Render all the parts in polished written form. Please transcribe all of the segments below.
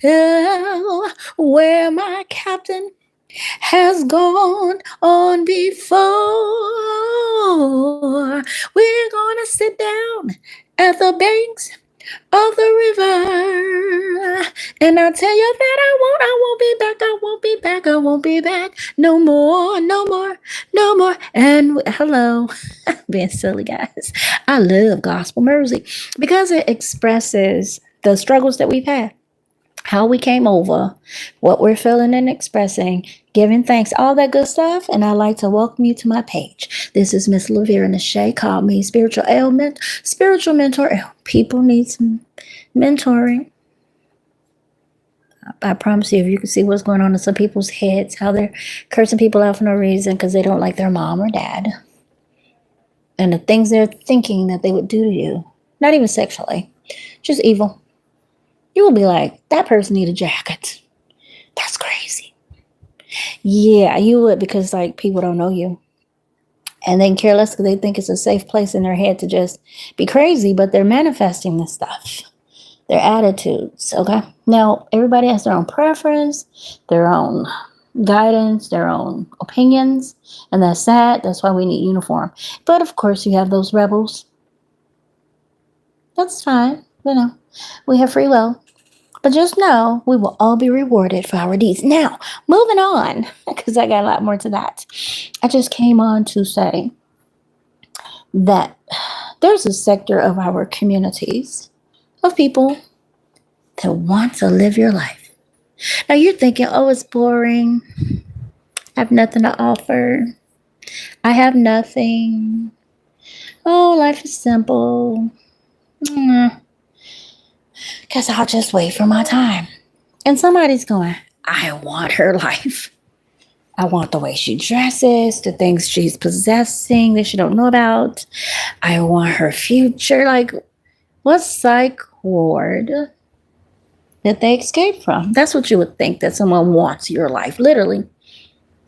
Oh, where my captain has gone on before. We're gonna sit down at the banks of the river. And I tell you that I won't be back, I won't be back, I won't be back no more, no more, no more. And hello, being silly, guys. I love gospel music because it expresses the struggles that we've had, how we came over, what we're feeling and expressing, giving thanks, all that good stuff. And I'd like to welcome you to my page. This is Miss 𝒟𝒃𝒃𝓃𝑒 called me spiritual ailment, spiritual mentor. People need some mentoring. I promise you, if you can see what's going on in some people's heads, how they're cursing people out for no reason because they don't like their mom or dad, and the things they're thinking that they would do to you, not even sexually, just evil. You will be like, that person need a jacket. That's crazy. Yeah, you would, because like people don't know you. And they can care less because they think it's a safe place in their head to just be crazy, but they're manifesting this stuff. Their attitudes. Okay. Now everybody has their own preference, their own guidance, their own opinions, and that's sad. That's why we need uniform. But of course you have those rebels. That's fine. We have free will. But just know we will all be rewarded for our deeds. Now, moving on, because I got a lot more to that. I just came on to say that there's a sector of our communities of people that want to live your life. Now you're thinking, oh, it's boring. I have nothing to offer. I have nothing. Oh, life is simple. Guess I'll just wait for my time. And somebody's going, I want her life. I want the way she dresses, the things she's possessing that she don't know about. I want her future. Like, what psych ward that they escape from? That's what you would think, that someone wants your life, literally.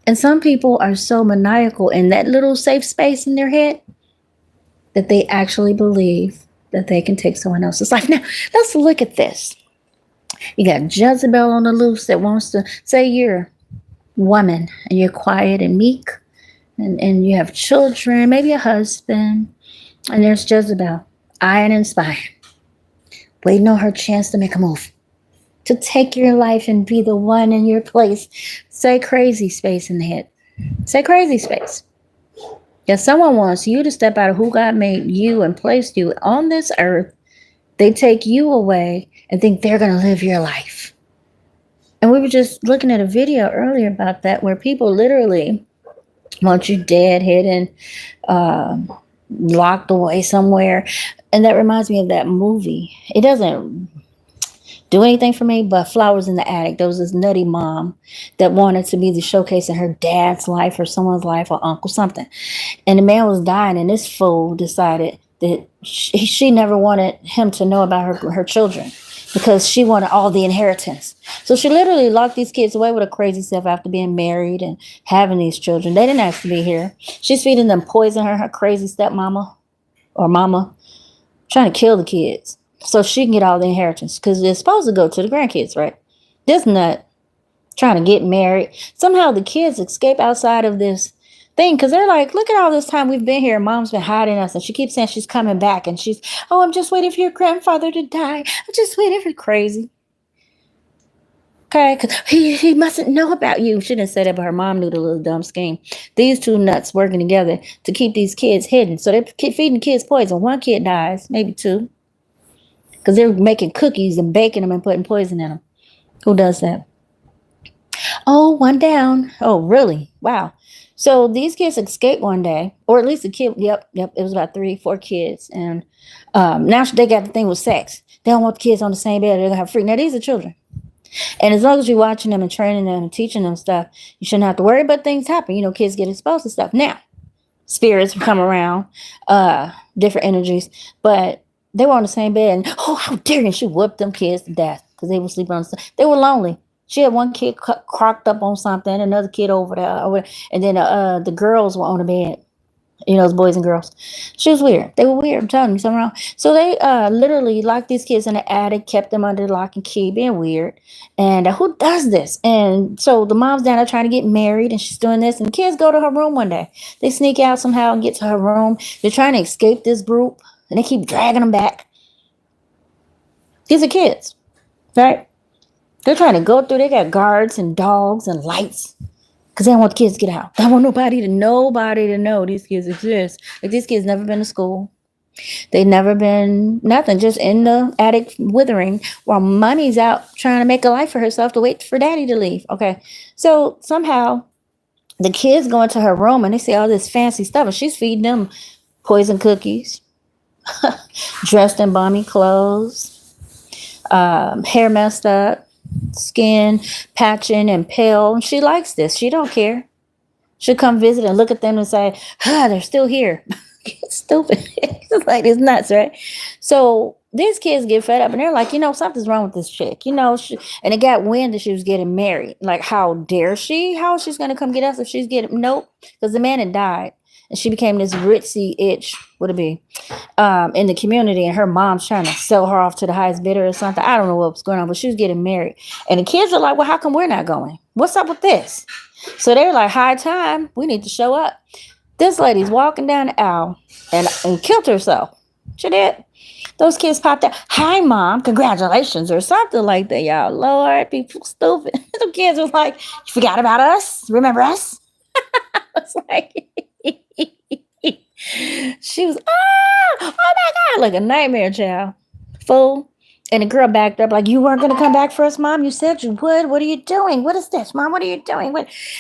And some people are so maniacal in that little safe space in their head that they actually believe that they can take someone else's life. Now, let's look at this. You got Jezebel on the loose that wants to say you're a woman and you're quiet and meek, and you have children, maybe a husband. And there's Jezebel, iron and spine, waiting on her chance to make a move, to take your life and be the one in your place. Say crazy space in the head. Say crazy space. If someone wants you to step out of who God made you and placed you on this earth, they take you away and think they're going to live your life. And we were just looking at a video earlier about that, where people literally want you dead, hidden, locked away somewhere. And that reminds me of that movie. It doesn't do anything for me, but Flowers in the Attic. There was this nutty mom that wanted to be the showcase in her dad's life or someone's life or uncle something. And the man was dying, and this fool decided that she never wanted him to know about her children because she wanted all the inheritance. So she literally locked these kids away with her crazy self after being married and having these children. They didn't have to be here. She's feeding them poison, her crazy stepmama or mama, trying to kill the kids so she can get all the inheritance, because it's supposed to go to the grandkids, right? This nut trying to get married. Somehow the kids escape outside of this thing, because they're like, look at all this time we've been here. Mom's been hiding us, and she keeps saying she's coming back, and she's, oh, I'm just waiting for your grandfather to die. I'm just waiting for crazy. Okay, because he mustn't know about you. She didn't say that, but her mom knew the little dumb scheme. These two nuts working together to keep these kids hidden. So they keep feeding the kids poison. One kid dies, maybe two, because they're making cookies and baking them and putting poison in them. Who does that? Oh, one down. Oh, really? Wow. So these kids escaped one day, or at least the kid. Yep. It was about 3-4 kids, and now they got the thing with sex. They don't want the kids on the same bed. They're gonna have free. Now these are children, and as long as you're watching them and training them and teaching them stuff, you shouldn't have to worry. But things happen. Kids get exposed to stuff. Now, spirits come around, different energies, but they were on the same bed, and oh, how dare you! She whooped them kids to death because they were sleeping on the side. They were lonely. She had one kid crocked up on something, another kid over there, and then the girls were on the bed. You know, those boys and girls. She was weird. They were weird. I'm telling you something wrong. So they literally locked these kids in the attic, kept them under lock and key, being weird. And who does this? And so the mom's down there trying to get married, and she's doing this. And the kids go to her room one day. They sneak out somehow and get to her room. They're trying to escape this group, and they keep dragging them back. These are kids, right? They're trying to go through. They got guards and dogs and lights. Because they don't want the kids to get out. They don't want nobody to know these kids exist. Like, these kids never been to school. They never been nothing, just in the attic withering while mommy's out trying to make a life for herself to wait for daddy to leave. Okay. So somehow the kids go into her room and they see all this fancy stuff, and she's feeding them poison cookies, dressed in bummy clothes, hair messed up, skin patching and pale. She likes this. She don't care. She'll come visit and look at them and say, they're still here. It's stupid. It's like, it's nuts, right? So these kids get fed up and they're like, something's wrong with this chick. And it got wind that she was getting married. Like, how dare she? How is she going to come get us if she's getting, nope. Because the man had died. And she became this ritzy itch, would it be, in the community. And her mom's trying to sell her off to the highest bidder or something. I don't know what was going on, but she was getting married. And the kids are like, well, how come we're not going? What's up with this? So they were like, high time. We need to show up. This lady's walking down the aisle and killed herself. She did. Those kids popped out. Hi, Mom. Congratulations, or something like that, y'all. Lord, people stupid. The kids was like, you forgot about us? Remember us? I was like... She was, oh my God, like a nightmare child. Fool. And the girl backed up like, you weren't going to come back for us, Mom? You said you would. What are you doing? What is this, Mom? What are you doing?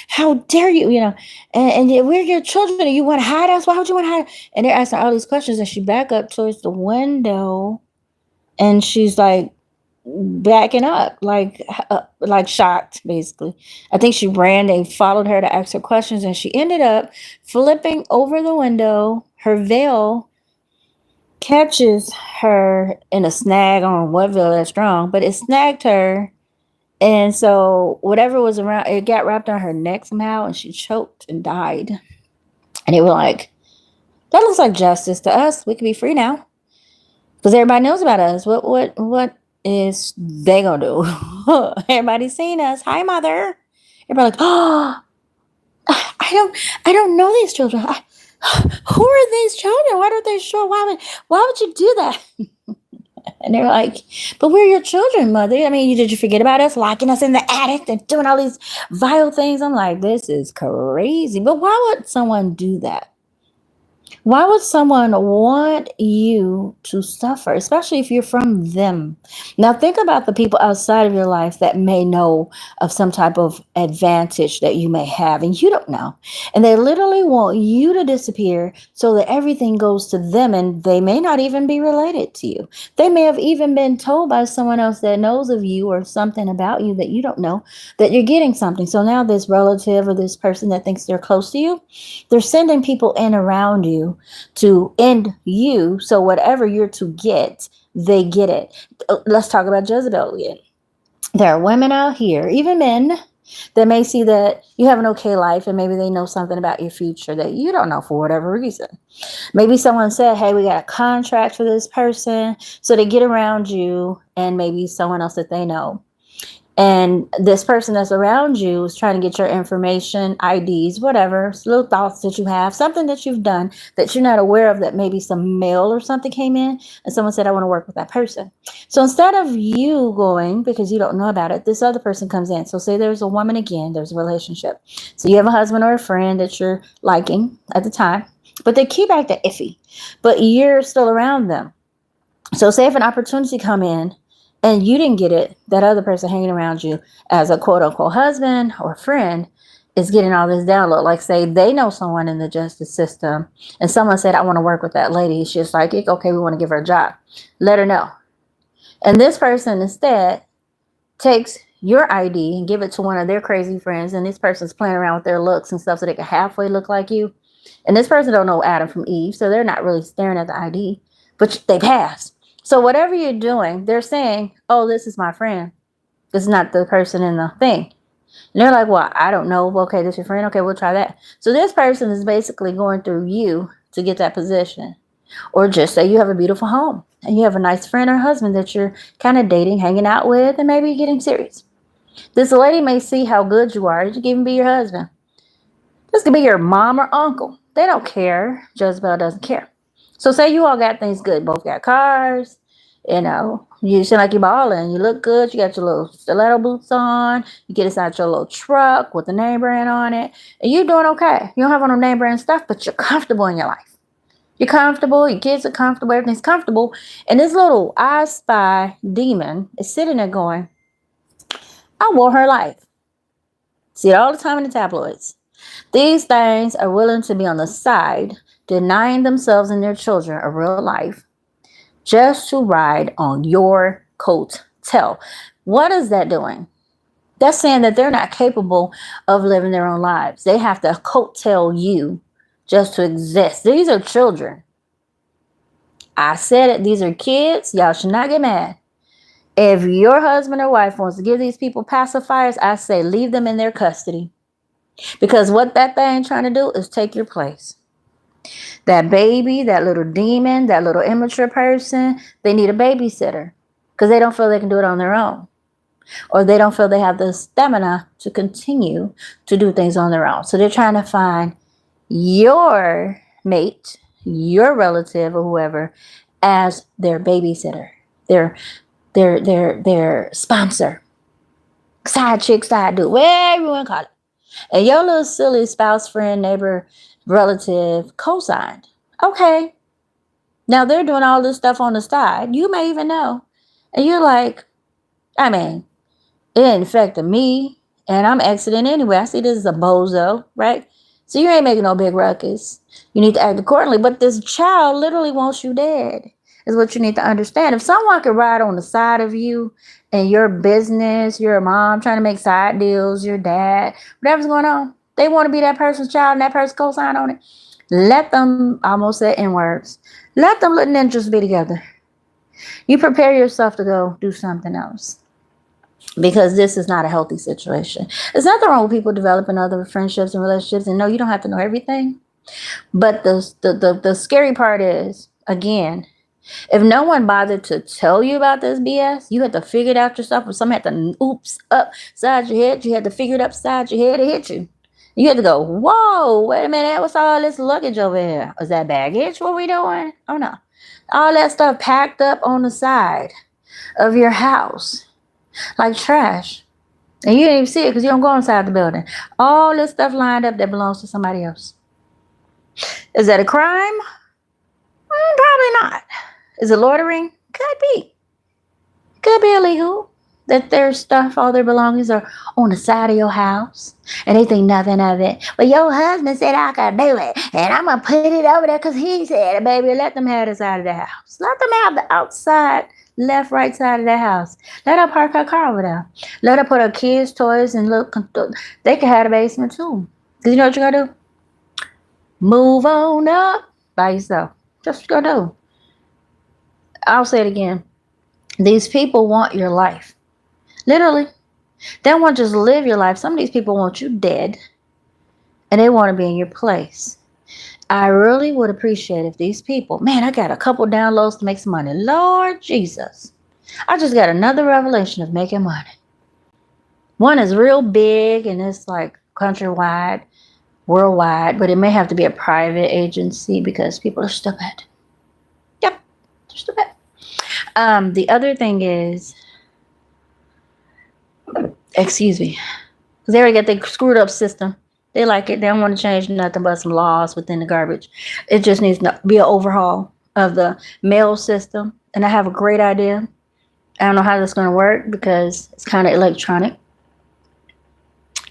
How dare you? And we're your children. And you want to hide us? Why would you want to hide? And they're asking all these questions. And she back up towards the window. And she's like backing up, like shocked, basically. I think she ran. They followed her to ask her questions. And she ended up flipping over the window. Her veil catches her in a snag on what veil that's strong, but it snagged her. And so whatever was around, it got wrapped on her neck somehow, and she choked and died. And they were like, that looks like justice to us. We can be free now. Because everybody knows about us. What is they gonna do? Everybody's seen us. Hi, Mother. Everybody like, oh, I don't know these children. Who are these children? Why don't they show? Why would you do that? And they're like, but we're your children, Mother. I mean, did you forget about us, locking us in the attic and doing all these vile things? I'm like, this is crazy. But why would someone do that? Why would someone want you to suffer, especially if you're from them? Now, think about the people outside of your life that may know of some type of advantage that you may have, and you don't know. And they literally want you to disappear so that everything goes to them, and they may not even be related to you. They may have even been told by someone else that knows of you or something about you that you don't know, that you're getting something. So now this relative or this person that thinks they're close to you, they're sending people in around you to end you, so whatever you're to get, they get it. Let's talk about Jezebel again. There are women out here, even men, that may see that you have an okay life, and maybe they know something about your future that you don't know for whatever reason. Maybe someone said, hey, we got a contract for this person, so they get around you, and maybe someone else that they know. And this person that's around you is trying to get your information, IDs, whatever, little thoughts that you have, something that you've done that you're not aware of, that maybe some mail or something came in and someone said, I want to work with that person. So instead of you going, because you don't know about it, this other person comes in. So say there's a woman again, there's a relationship. So you have a husband or a friend that you're liking at the time, but they keep acting iffy, but you're still around them. So say if an opportunity come in, and you didn't get it, that other person hanging around you as a quote unquote husband or friend is getting all this download. Like, say they know someone in the justice system and someone said, I want to work with that lady. She's psychic. Okay, we want to give her a job. Let her know. And this person instead takes your ID and give it to one of their crazy friends. And this person's playing around with their looks and stuff so they can halfway look like you. And this person don't know Adam from Eve. So they're not really staring at the ID, but they pass. So whatever you're doing, they're saying, oh, this is my friend. This is not the person in the thing. And they're like, well, I don't know. Okay, this is your friend. Okay, we'll try that. So this person is basically going through you to get that position. Or just say you have a beautiful home and you have a nice friend or husband that you're kind of dating, hanging out with, and maybe getting serious. This lady may see how good you are. You can even be your husband. This could be your mom or uncle. They don't care. Jezebel doesn't care. So say you all got things good. Both got cars. You seem like you're balling. You look good. You got your little stiletto boots on. You get inside your little truck with the name brand on it. And you're doing okay. You don't have on no name brand stuff, but you're comfortable in your life. You're comfortable. Your kids are comfortable. Everything's comfortable. And this little I spy demon is sitting there going, I want her life. See it all the time in the tabloids. These things are willing to be on the side, denying themselves and their children a real life, just to ride on your coattail. What is that doing? That's saying that they're not capable of living their own lives. They have to coattail you just to exist. These are children. I said it. These are kids. Y'all should not get mad. If your husband or wife wants to give these people pacifiers, I say leave them in their custody. Because what that thing trying to do is take your place. That baby, that little demon, that little immature person, they need a babysitter because they don't feel they can do it on their own. Or they don't feel they have the stamina to continue to do things on their own. So they're trying to find your mate, your relative or whoever as their babysitter, their sponsor, side chick, side dude, whatever everyone call it. And your little silly spouse, friend, neighbor, relative co-signed. Okay. Now they're doing all this stuff on the side. You may even know. And you're like, it infected me and I'm exiting anyway. I see this as a bozo, right? So you ain't making no big ruckus. You need to act accordingly. But this child literally wants you dead is what you need to understand. If someone could ride on the side of you and your business, your mom trying to make side deals, your dad, whatever's going on, they want to be that person's child and that person co-sign on it. Let them, I almost said in words, let them little ninjas be together. You prepare yourself to go do something else. Because this is not a healthy situation. There's nothing wrong with people developing other friendships and relationships. And no, you don't have to know everything. But the scary part is, again, if no one bothered to tell you about this BS, you had to figure it out yourself. Or someone had to upside your head. You had to figure it upside your head to hit you. You had to go, whoa, wait a minute. What's all this luggage over here? Is that baggage? What we doing? Oh, no. All that stuff packed up on the side of your house. Like trash. And you didn't even see it because you don't go inside the building. All this stuff lined up that belongs to somebody else. Is that a crime? Probably not. Is it loitering? Could be. Could be illegal. That their stuff, all their belongings are on the side of your house. And they think nothing of it. But your husband said I could do it. And I'm going to put it over there because he said it, baby. Let them have the side of the house. Let them have the outside, left, right side of the house. Let her park her car over there. Let her put her kids' toys and look. They can have the basement too. Because you know what you're going to do? Move on up by yourself. That's what you're going to do. I'll say it again. These people want your life. Literally. They don't want to just live your life. Some of these people want you dead. And they want to be in your place. I really would appreciate if these people, man, I got a couple downloads to make some money. Lord Jesus. I just got another revelation of making money. One is real big and it's like countrywide, worldwide, but it may have to be a private agency because people are stupid. Yep, they're stupid. The other thing is, excuse me, because they already got their screwed up system. They like it. They don't want to change nothing but some laws within the garbage. It just needs to be an overhaul of the mail system. And I have a great idea. I don't know how that's going to work because it's kind of electronic.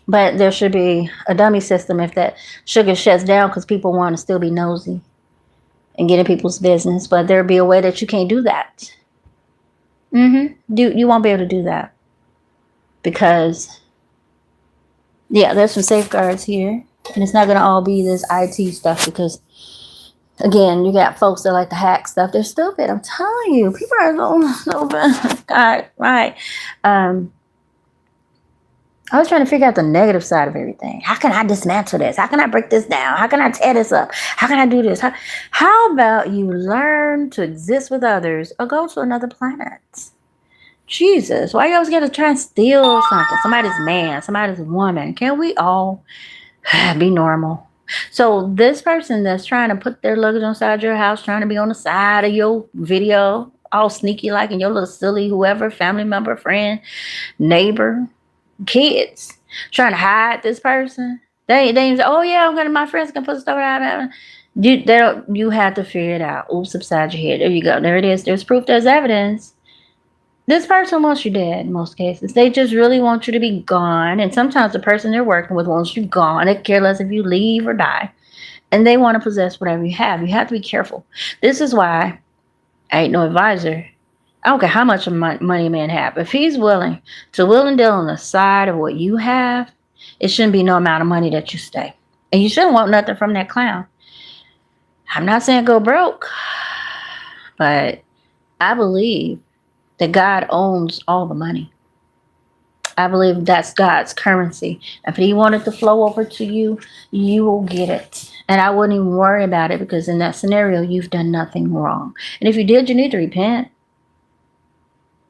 But there should be a dummy system if that sugar shuts down because people want to still be nosy and get in people's business. But there'll be a way that you can't do that. You won't be able to do that. Because, yeah, there's some safeguards here. And it's not going to all be this IT stuff because, again, you got folks that like to hack stuff. They're stupid. I'm telling you. People are so stupid. God, right. I was trying to figure out the negative side of everything. How can I dismantle this? How can I break this down? How can I tear this up? How can I do this? How about you learn to exist with others or go to another planet? Jesus, why you always got to try and steal something? Somebody's man, somebody's woman. Can we all be normal? So this person that's trying to put their luggage inside your house, trying to be on the side of your video, all sneaky like, and your little silly whoever, family member, friend, neighbor, kids, trying to hide this person. They say, oh yeah, I'm gonna, my friends can put stuff out. You have to figure it out. Oops, upside your head. There you go. There it is. There's proof. There's evidence. This person wants you dead in most cases. They just really want you to be gone. And sometimes the person they're working with wants you gone. They care less if you leave or die. And they want to possess whatever you have. You have to be careful. This is why I ain't no advisor. I don't care how much money a man have. If he's willing to will and deal on the side of what you have, it shouldn't be no amount of money that you stay. And you shouldn't want nothing from that clown. I'm not saying go broke, but I believe that God owns all the money. I believe that's God's currency. If he wanted to flow over to you, you will get it. And I wouldn't even worry about it, because in that scenario, you've done nothing wrong. And if you did, you need to repent.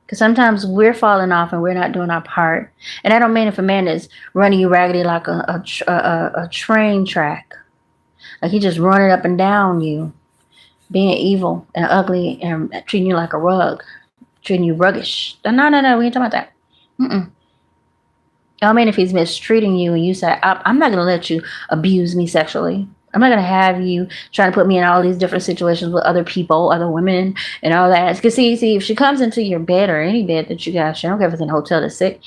Because sometimes we're falling off and we're not doing our part. And I don't mean if a man is running you raggedy like a train track. Like he just running up and down you, being evil and ugly and treating you like a rug. Treating you ruggish. No, we ain't talking about that. I mean, if he's mistreating you and you say, I'm not going to let you abuse me sexually. I'm not going to have you trying to put me in all these different situations with other people, other women, and all that. Because see, if she comes into your bed or any bed that you got, she don't care if it's in a hotel that's sick,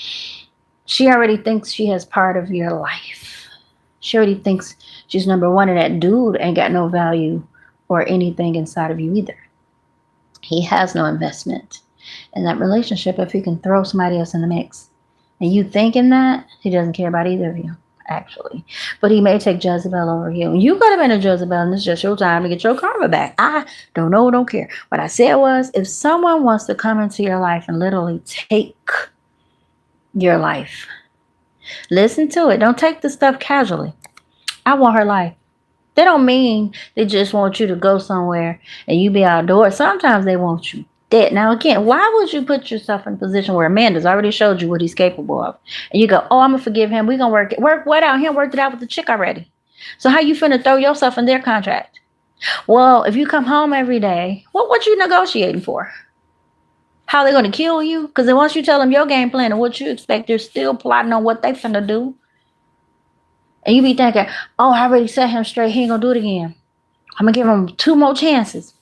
she already thinks she has part of your life. She already thinks she's number one, and that dude ain't got no value or anything inside of you either. He has no investment in that relationship if he can throw somebody else in the mix. And you thinking that, he doesn't care about either of you, actually. But he may take Jezebel over you. And you could have been a Jezebel, and it's just your time to get your karma back. I don't know, don't care. What I said was, if someone wants to come into your life and literally take your life, listen to it. Don't take the stuff casually. I want her life. They don't mean they just want you to go somewhere and you be outdoors. Sometimes they want you dead. Now, again, why would you put yourself in a position where a man has already showed you what he's capable of? And you go, oh, I'm going to forgive him. We're going to work what out? He worked it out with the chick already. So how you finna throw yourself in their contract? Well, if you come home every day, what you negotiating for? How they going to kill you? Because then once you tell them your game plan and what you expect, they're still plotting on what they finna do. And you be thinking, oh, I already set him straight. He ain't going to do it again. I'm going to give him 2 more chances.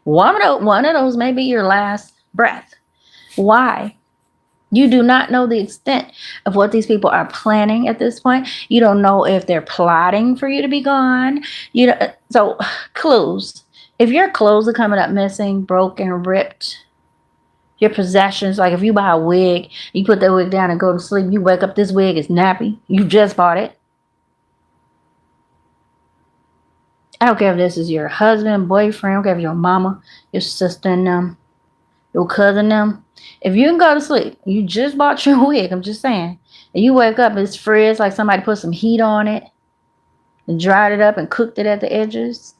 One of those may be your last breath. Why? You do not know the extent of what these people are planning at this point. You don't know if they're plotting for you to be gone. So clues. If your clothes are coming up missing, broken, ripped, your possessions, like if you buy a wig, you put that wig down and go to sleep, you wake up, this wig is nappy. You just bought it. I don't care if this is your husband, boyfriend, I don't care if your mama, your sister and them, your cousin them. If you can go to sleep, you just bought your wig, I'm just saying, and you wake up, it's frizz, like somebody put some heat on it and dried it up and cooked it at the edges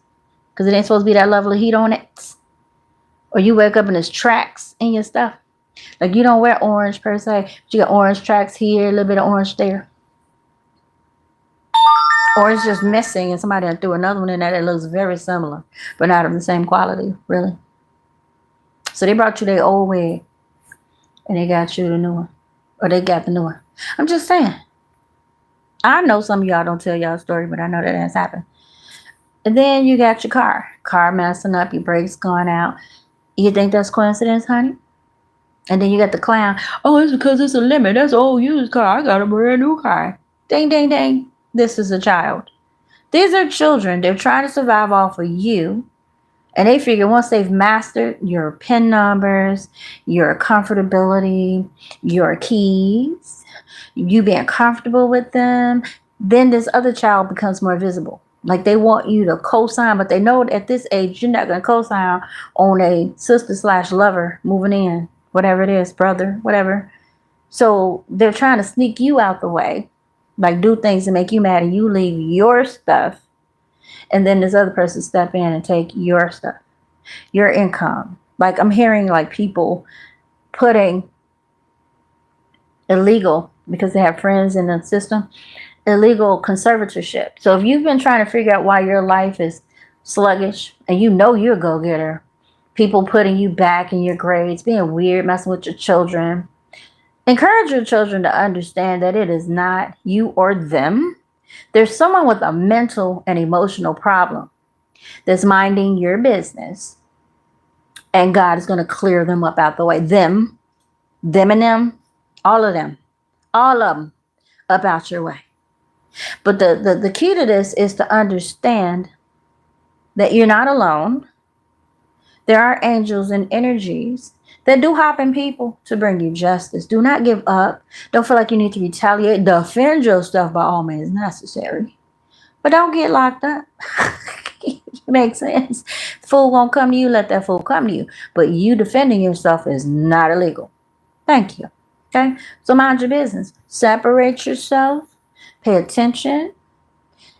because it ain't supposed to be that level of heat on it. Or you wake up and there's tracks in your stuff. Like you don't wear orange per se, but you got orange tracks here, a little bit of orange there. Or it's just missing and somebody threw another one in there that looks very similar, but not of the same quality, really. So they brought you their old wig and they got you the new one. Or they got the new one. I'm just saying. I know some of y'all don't tell y'all story, but I know that has happened. And then you got your car. Car messing up, your brakes going out. You think that's coincidence, honey? And then you got the clown. Oh, it's because it's a limit. That's an old used car. I got a brand new car. Ding, ding, ding. This is a child. These are children. They're trying to survive off of you. And they figure once they've mastered your PIN numbers, your comfortability, your keys, you being comfortable with them, then this other child becomes more visible. Like they want you to co-sign, but they know at this age, you're not going to co-sign on a sister/lover moving in, whatever it is, brother, whatever. So they're trying to sneak you out the way, like do things to make you mad, and you leave your stuff, and then this other person step in and take your stuff, your income. Like I'm hearing like people putting illegal, because they have friends in the system, illegal conservatorship. So if you've been trying to figure out why your life is sluggish and you know you're a go-getter, people putting you back in your grades, being weird, messing with your children, encourage your children to understand that it is not you or them. There's someone with a mental and emotional problem that's minding your business, and God is going to clear them up out the way. Them and them, all of them up out your way. But the key to this is to understand that you're not alone. There are angels and energies that do hop in people to bring you justice. Do not give up. Don't feel like you need to retaliate. Defend yourself by all means necessary. But don't get locked up. It makes sense. Fool won't come to you, let that fool come to you. But you defending yourself is not illegal. Thank you. Okay? So mind your business. Separate yourself. Pay attention.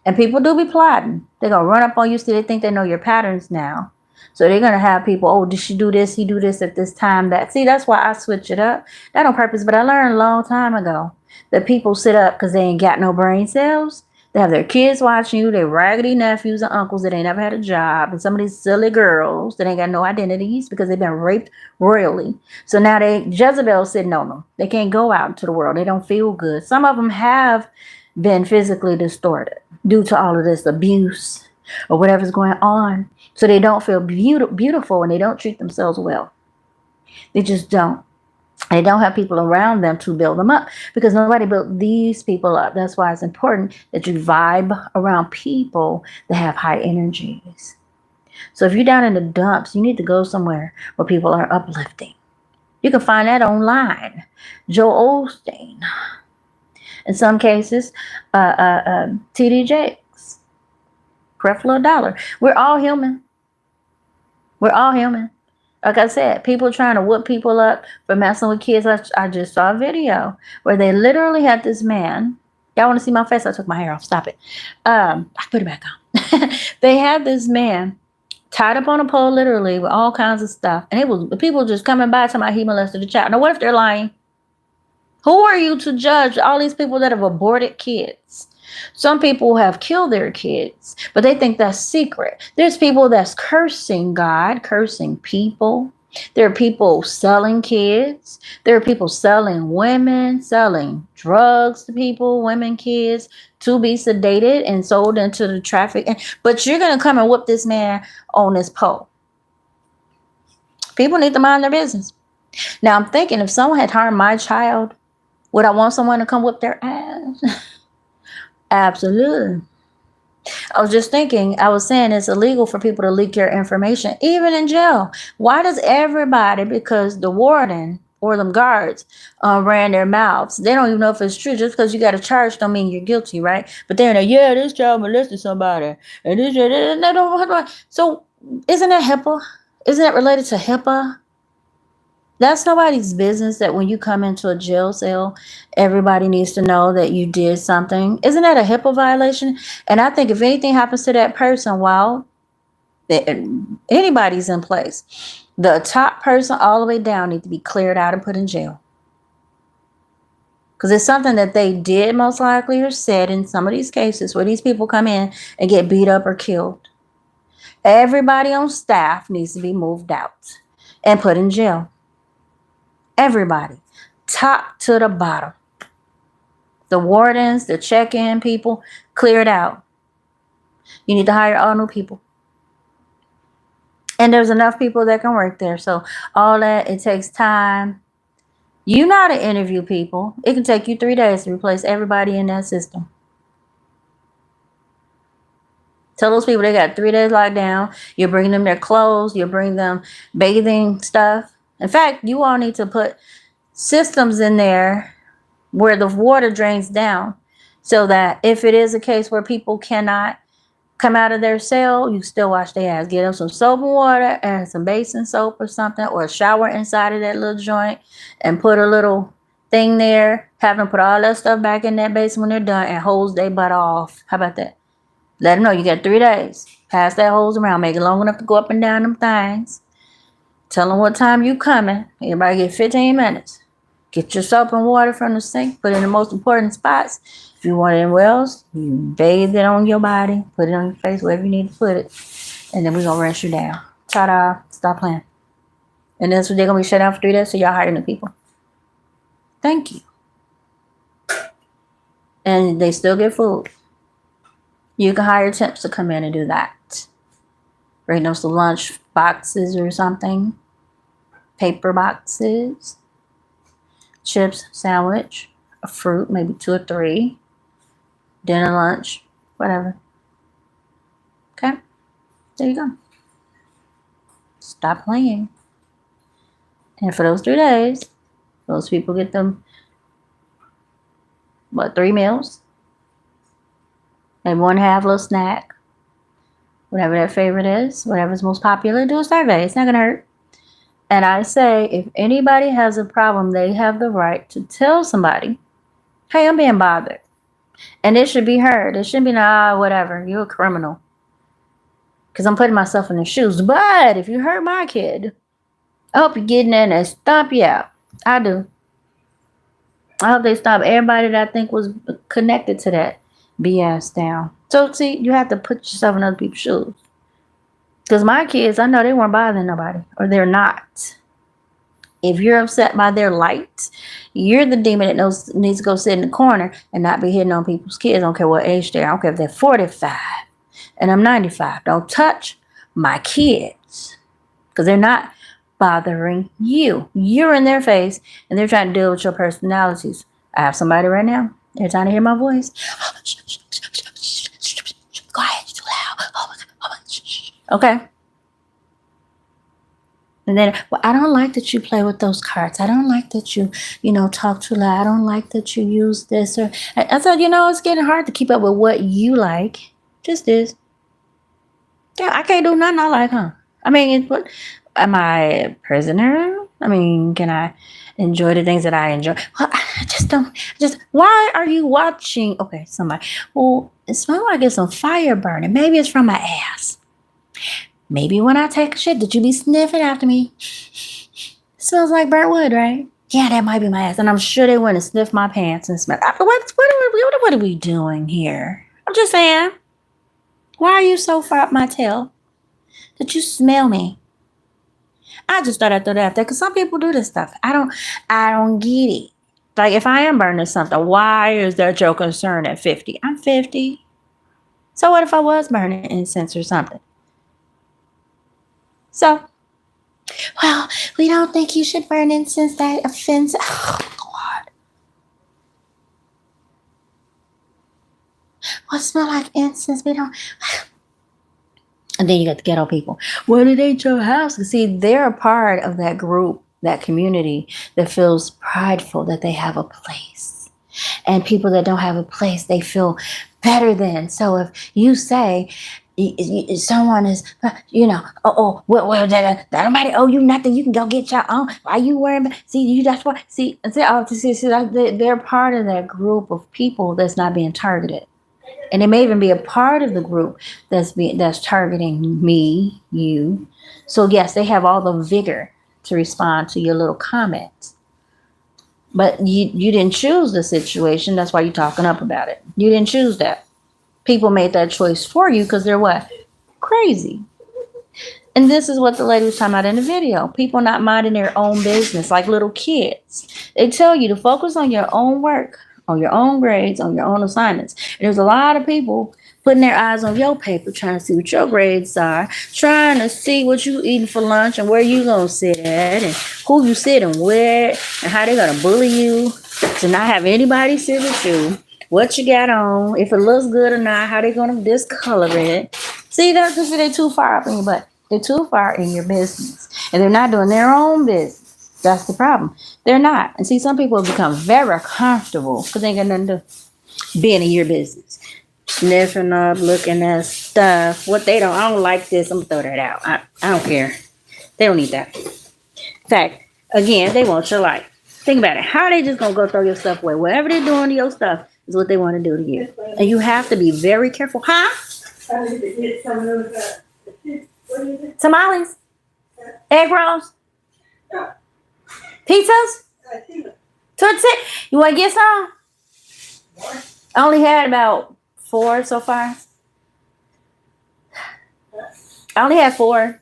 And people do be plotting. They're going to run up on you. See, they think they know your patterns now. So they're going to have people, oh, did she do this? He do this at this time. That. See, that's why I switch it up. Not on purpose, but I learned a long time ago that people sit up because they ain't got no brain cells. They have their kids watching you. They raggedy nephews and uncles that ain't never had a job. And some of these silly girls that ain't got no identities because they've been raped royally. So now Jezebel sitting on them. They can't go out into the world. They don't feel good. Some of them have been physically distorted due to all of this abuse or whatever's going on. So they don't feel beautiful, and they don't treat themselves well. They just don't. They don't have people around them to build them up, because nobody built these people up. That's why it's important that you vibe around people that have high energies. So if you're down in the dumps, you need to go somewhere where people are uplifting. You can find that online. Joel Osteen. In some cases, TD Jakes. Creflo Dollar. We're all human. We're all human. Like I said, people trying to whoop people up for messing with kids. I just saw a video where they literally had this man. Y'all want to see my face? I took my hair off. Stop it. I put it back on. They had this man tied up on a pole, literally, with all kinds of stuff. And it was people just coming by talking about he molested a child. Now, what if they're lying? Who are you to judge all these people that have aborted kids? Some people have killed their kids, but they think that's secret. There's people that's cursing God, cursing people. There are people selling kids. There are people selling women, selling drugs to people, women, kids, to be sedated and sold into the traffic. But you're going to come and whoop this man on this pole. People need to mind their business. Now, I'm thinking, if someone had harmed my child, would I want someone to come whip their ass? Absolutely. I was just thinking, I was saying it's illegal for people to leak your information, even in jail. Why does everybody, because the warden or them guards ran their mouths, they don't even know if it's true. Just because you got a charge don't mean you're guilty, right? But they're like, yeah, this child molested somebody. And this, and they don't. So isn't that HIPAA? Isn't that related to HIPAA? That's nobody's business that when you come into a jail cell, everybody needs to know that you did something. Isn't that a HIPAA violation? And I think if anything happens to that person while anybody's in place, the top person all the way down needs to be cleared out and put in jail. Because it's something that they did most likely or said in some of these cases where these people come in and get beat up or killed. Everybody on staff needs to be moved out and put in jail. Everybody, top to the bottom. The wardens, the check-in people, clear it out. You need to hire all new people. And there's enough people that can work there. So all that, it takes time. You know how to interview people. It can take you 3 days to replace everybody in that system. Tell those people they got 3 days locked down. You bring them their clothes. You bring them bathing stuff. In fact, you all need to put systems in there where the water drains down, so that if it is a case where people cannot come out of their cell, you still wash their ass. Get them some soap and water and some basin soap or something, or a shower inside of that little joint, and put a little thing there, have them put all that stuff back in that basement when they're done, and hose their butt off. How about that? Let them know you got 3 days. Pass that hose around. Make it long enough to go up and down them things. Tell them what time you coming. Everybody get 15 minutes. Get your soap and water from the sink. Put it in the most important spots. If you want it in wells, you bathe it on your body. Put it on your face, wherever you need to put it. And then we're going to rinse you down. Ta-da. Stop playing. And that's what they're going to be shut down for 3 days, so y'all hire new people. Thank you. And they still get food. You can hire temps to come in and do that. Bring them some lunch boxes or something. Paper boxes. Chips, sandwich, a fruit, maybe 2 or 3. Dinner, lunch, whatever. Okay? There you go. Stop playing. And for those 3 days, those people get them, 3 meals? Maybe 1/2 little snack. Whatever their favorite is, whatever's most popular, do a survey. It's not going to hurt. And I say, if anybody has a problem, they have the right to tell somebody, hey, I'm being bothered. And it should be heard. It shouldn't be, whatever. You're a criminal. Because I'm putting myself in their shoes. But if you hurt my kid, I hope you're getting in and stomp you out. I do. I hope they stop everybody that I think was connected to that BS down. So, see, you have to put yourself in other people's shoes. Because my kids, I know they weren't bothering nobody. Or they're not. If you're upset by their light, you're the demon that needs to go sit in the corner and not be hitting on people's kids. I don't care what age they are. I don't care if they're 45 and I'm 95. Don't touch my kids. Because they're not bothering you. You're in their face and they're trying to deal with your personalities. I have somebody right now. They're trying to hear my voice. Go ahead, it's too loud. Oh my God. Okay. And then, well, I don't like that you play with those cards. I don't like that you talk too loud. I don't like that you use this. Or I said, it's getting hard to keep up with what you like. Just is. Yeah, I can't do nothing I like, huh? I mean, am I a prisoner? I mean, can I enjoy the things that I enjoy? Well, I just don't. Why are you watching? Okay, somebody. Well, it smells like it's on fire burning. Maybe it's from my ass. Maybe when I take a shit, did you be sniffing after me? It smells like burnt wood, right? Yeah, that might be my ass. And I'm sure they went and sniffed my pants and smelled. What are we doing here? I'm just saying. Why are you so far up my tail? Did you smell me? I just thought I'd throw that out there because some people do this stuff. I don't get it. Like, if I am burning something, why is that your concern at 50? I'm 50. So what if I was burning incense or something? So, well, we don't think you should burn incense. That offends. Oh, God. Well, it smell like incense. We don't. And then you got the ghetto people. Well, it ain't your house. See, they're a part of that group, that community that feels prideful that they have a place. And people that don't have a place, they feel better than. So if you say, someone is, well, that nobody owe you nothing. You can go get your own. Why you worrying about? See, that's why. They're part of that group of people that's not being targeted, and it may even be a part of the group that's targeting me, you. So yes, they have all the vigor to respond to your little comments, but you didn't choose the situation. That's why you're talking up about it. You didn't choose that. People made that choice for you because they're what? Crazy. And this is what the lady was talking about in the video. People not minding their own business, like little kids. They tell you to focus on your own work, on your own grades, on your own assignments. And there's a lot of people putting their eyes on your paper, trying to see what your grades are, trying to see what you eating for lunch and where you going to sit at and who you sitting with and how they're going to bully you to not have anybody sit with you. What you got on, if it looks good or not, how they gonna discolor it. See, that's because they're too far up in your butt. They're too far in your business. And they're not doing their own business. That's the problem. They're not. And see, some people become very comfortable because they ain't got nothing to being in your business. Sniffing up, looking at stuff. I don't like this, I'm gonna throw that out. I don't care. They don't need that. In fact, again, they want your life. Think about it. How are they just going to go throw your stuff away? Whatever they're doing to your stuff is what they want to do to you. And you have to be very careful. Huh? Tamales? Egg rolls? Pizzas? Tootsie? You want to get some? I only had about 4 so far. I only had 4.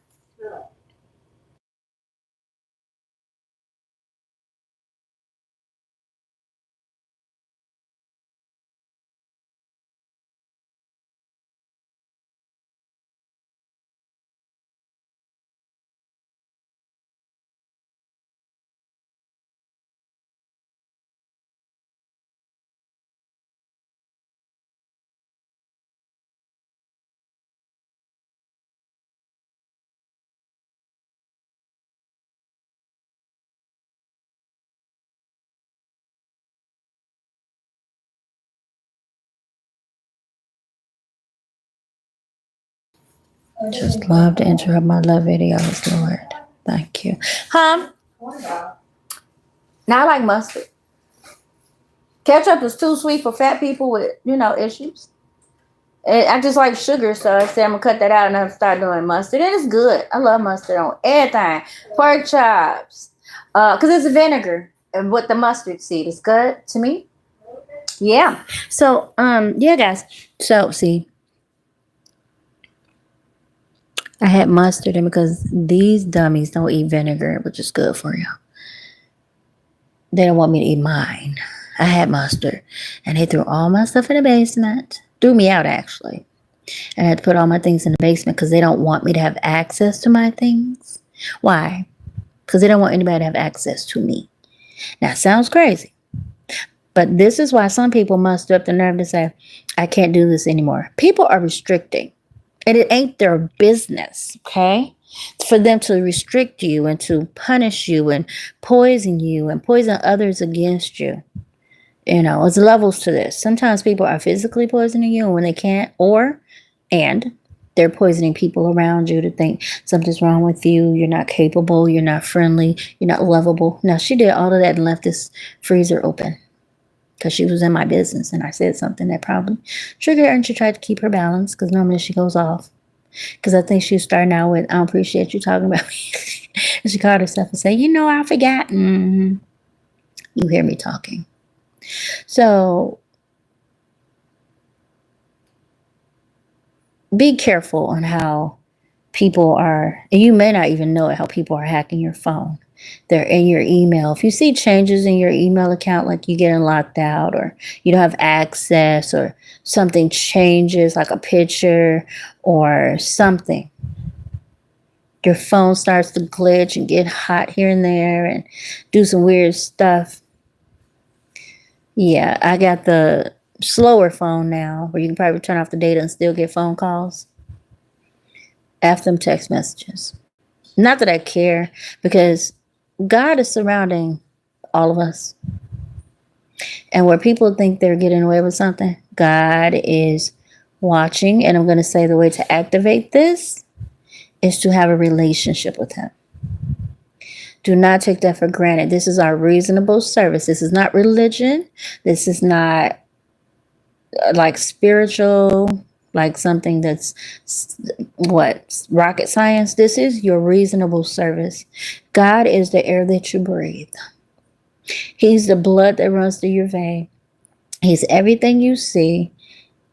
Just love to interrupt my love videos, Lord. Thank you. Huh? Now I like mustard. Ketchup is too sweet for fat people with, issues. I just like sugar, so I said I'm going to cut that out and I'm start doing mustard. And it's good. I love mustard on everything. Pork chops. Because it's vinegar with the mustard seed. It's good to me. Yeah. So, yeah, guys. So, see. I had mustard in because these dummies don't eat vinegar, which is good for you. They don't want me to eat mine. I had mustard. And they threw all my stuff in the basement. Threw me out, actually. And I had to put all my things in the basement because they don't want me to have access to my things. Why? Because they don't want anybody to have access to me. Now, it sounds crazy. But this is why some people muster up the nerve to say, I can't do this anymore. People are restricting. And it ain't their business, okay? For them to restrict you and to punish you and poison others against you. There's levels to this. Sometimes people are physically poisoning you when they can't, and they're poisoning people around you to think something's wrong with you. You're not capable. You're not friendly. You're not lovable. Now, she did all of that and left this freezer open because she was in my business and I said something that probably triggered her and she tried to keep her balance because normally she goes off. Because I think she was starting out with, I don't appreciate you talking about me. And she called herself and said, I forgot. You hear me talking. So be careful on how people are, and you may not even know it, how people are hacking your phone. They're in your email. If you see changes in your email account, like you getting locked out or you don't have access or something changes, like a picture or something, your phone starts to glitch and get hot here and there and do some weird stuff. Yeah, I got the slower phone now where you can probably turn off the data and still get phone calls. After them text messages. Not that I care, because God is surrounding all of us. And where people think they're getting away with something, God is watching. And I'm going to say the way to activate this is to have a relationship with him. Do not take that for granted. This is our reasonable service. This is not religion. This is not like spiritual, like something that's rocket science. This is your reasonable service. God is the air that you breathe. He's the blood that runs through your vein. He's everything you see,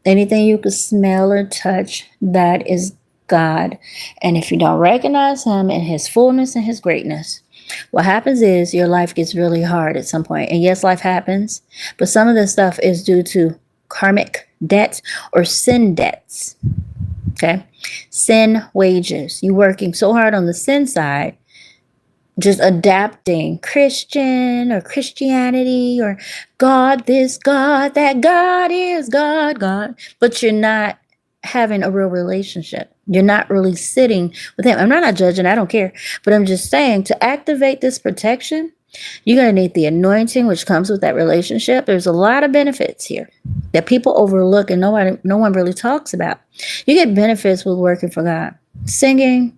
anything you can smell or touch. That is God. And if you don't recognize him in his fullness and his greatness, what happens is your life gets really hard at some point. And yes, life happens, but some of this stuff is due to karmic debts or sin debts. Okay. Sin wages. You working so hard on the sin side, just adapting Christian or Christianity or God, this God, that God is God, but you're not having a real relationship. You're not really sitting with him. I'm not judging. I don't care. But I'm just saying, to activate this protection, you're going to need the anointing, which comes with that relationship. There's a lot of benefits here that people overlook and no one really talks about. You get benefits with working for God. Singing,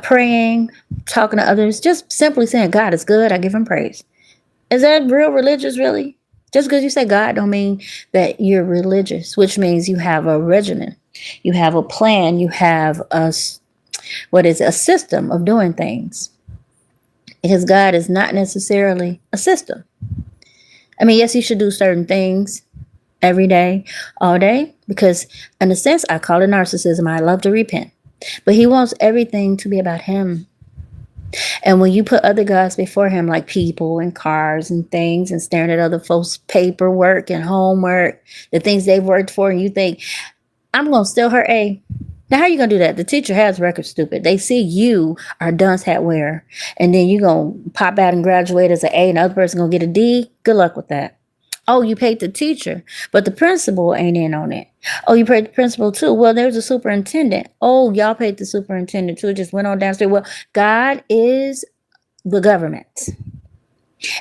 praying, talking to others, just simply saying, God is good. I give him praise. Is that real religious, really? Just because you say God don't mean that you're religious, which means you have a regimen, you have a plan, you have a system of doing things. Because God is not necessarily a system. I mean, yes, you should do certain things every day, all day, because in a sense, I call it narcissism. I love to repent. But he wants everything to be about him. And when you put other gods before him, like people and cars and things, and staring at other folks' paperwork and homework, the things they've worked for, and you think, I'm going to steal her A. Now, how are you going to do that? The teacher has record stupid. They see you are dunce hat wearer, and then you're going to pop out and graduate as an A, and the other person going to get a D. Good luck with that. Oh, you paid the teacher, but the principal ain't in on it. Oh, you paid the principal too. Well, there's a superintendent. Oh, y'all paid the superintendent too. It just went on downstairs. Well, God is the government.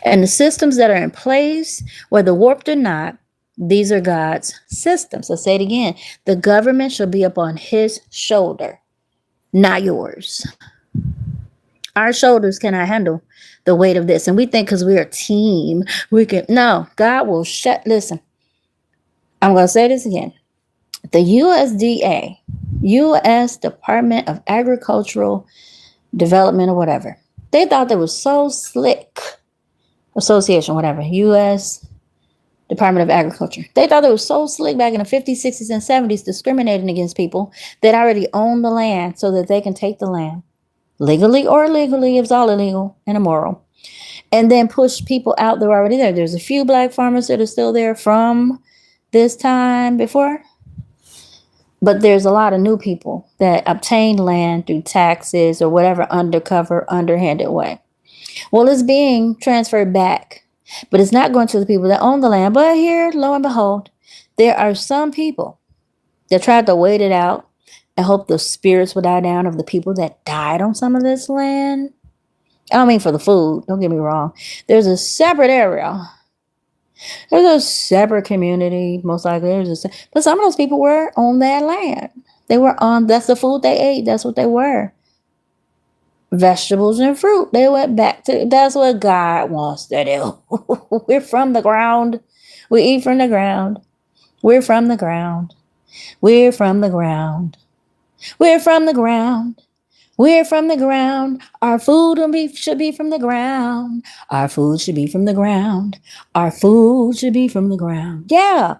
And the systems that are in place, whether warped or not, these are God's systems. Let's say it again. The government shall be upon his shoulder, not yours. Our shoulders cannot handle the weight of this. And we think because we're a team, we can. No, God will listen, I'm going to say this again. The USDA, U.S. Department of Agricultural Development or whatever, they thought they were so slick. Association, whatever, U.S. Department of Agriculture. They thought they were so slick back in the 50s, 60s, and 70s, discriminating against people that already own the land so that they can take the land. Legally or illegally, it's all illegal and immoral. And then push people out that were already there. There's a few black farmers that are still there from this time before. But there's a lot of new people that obtained land through taxes or whatever undercover, underhanded way. Well, it's being transferred back. But it's not going to the people that own the land. But here, lo and behold, there are some people that tried to wait it out and hope the spirits would die down of the people that died on some of this land. I don't mean for the food. Don't get me wrong. There's a separate area. There's a separate community. Most likely but some of those people were on that land. They were on, that's the food they ate. That's what they were. Vegetables and fruit. They went back to, that's what God wants to do. We're from the ground. We eat from the ground. We're from the ground. We're from the ground. We're from the ground. We're from the ground. Our food should be from the ground. Our food should be from the ground. Our food should be from the ground. Yeah.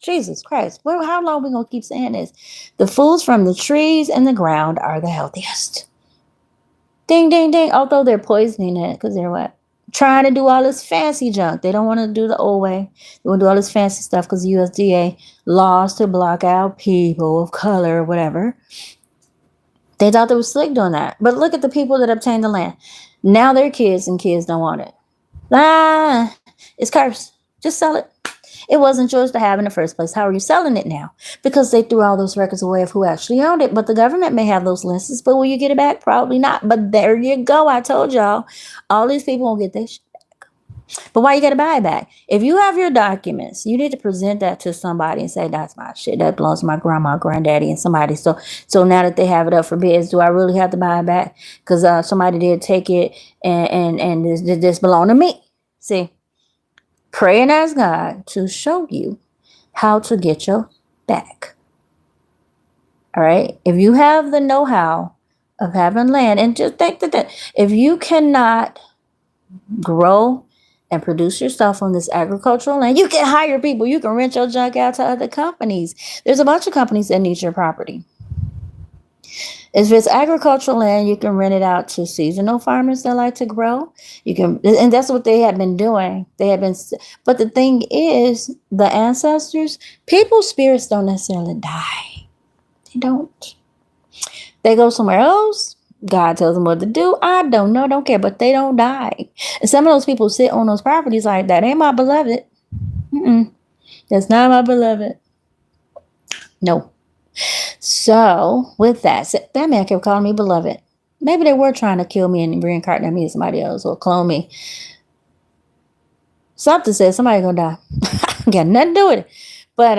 Jesus Christ. How long are we going to keep saying this? The foods from the trees and the ground are the healthiest. Ding, ding, ding. Although they're poisoning it because they're what? Trying to do all this fancy junk. They don't want to do the old way. They want to do all this fancy stuff because the USDA laws to block out people of color or whatever. They thought they were slick doing that. But look at the people that obtained the land. Now they're kids and kids don't want it. It's cursed. Just sell it. It wasn't yours to have in the first place. How are you selling it now? Because they threw all those records away of who actually owned it. But the government may have those lists. But will you get it back? Probably not. But there you go. I told y'all. All these people won't get their shit back. But why you got to buy it back? If you have your documents, you need to present that to somebody and say, that's my shit. That belongs to my grandma, granddaddy, and somebody. So now that they have it up for bids, do I really have to buy it back? Because somebody did take it and this belong to me. See? Pray and ask God to show you how to get your back. All right. If you have the know-how of having land, and just think that if you cannot grow and produce yourself on this agricultural land, you can hire people. You can rent your junk out to other companies. There's a bunch of companies that need your property. If it's agricultural land, you can rent it out to seasonal farmers that like to grow. You can, and that's what they have been doing. But the thing is, the ancestors, people's spirits don't necessarily die. They don't. They go somewhere else. God tells them what to do. I don't know, don't care, but they don't die. And some of those people sit on those properties like that. Ain't my beloved. That's not my beloved. No. So, with that man kept calling me beloved. Maybe they were trying to kill me and reincarnate me as somebody else or clone me. Something says somebody gonna die. Got nothing to do with it. But,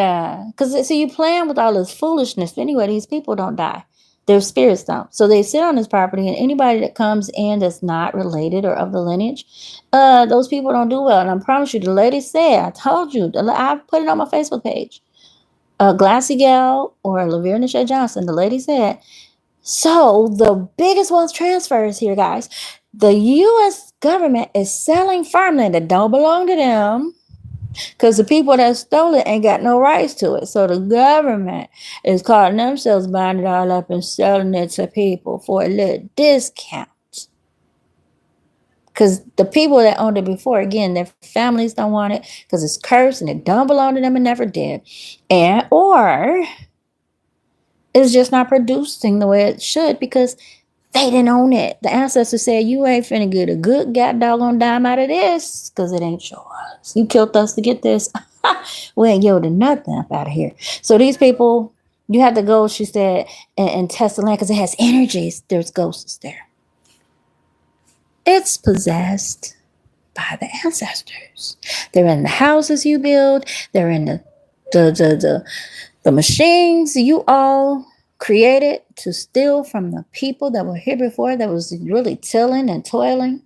because, see, you playing with all this foolishness. Anyway, these people don't die. Their spirits don't. So they sit on this property, and anybody that comes in that's not related or of the lineage, those people don't do well. And I promise you, the lady said, I told you, I put it on my Facebook page. 𝒟𝒾𝓁𝓎 or 𝒟𝒾𝓁𝓎 𝒟𝒾𝓃𝓀, the lady said, so the biggest wealth transfers here, guys. The U.S. government is selling farmland that don't belong to them, because the people that stole it ain't got no rights to it. So the government is calling themselves buying it all up and selling it to people for a little discount. Because the people that owned it before, again, their families don't want it because it's cursed and it don't belong to them and never did. And or it's just not producing the way it should because they didn't own it. The ancestors said, you ain't finna get a good god doggone dime out of this because it ain't yours. You killed us to get this. We ain't yielding nothing up out of here. So these people, you have to go, she said, and test the land because it has energies. There's ghosts there. It's possessed by the ancestors. They're in the houses you build. They're in the machines you all created to steal from the people that were here before, that was really tilling and toiling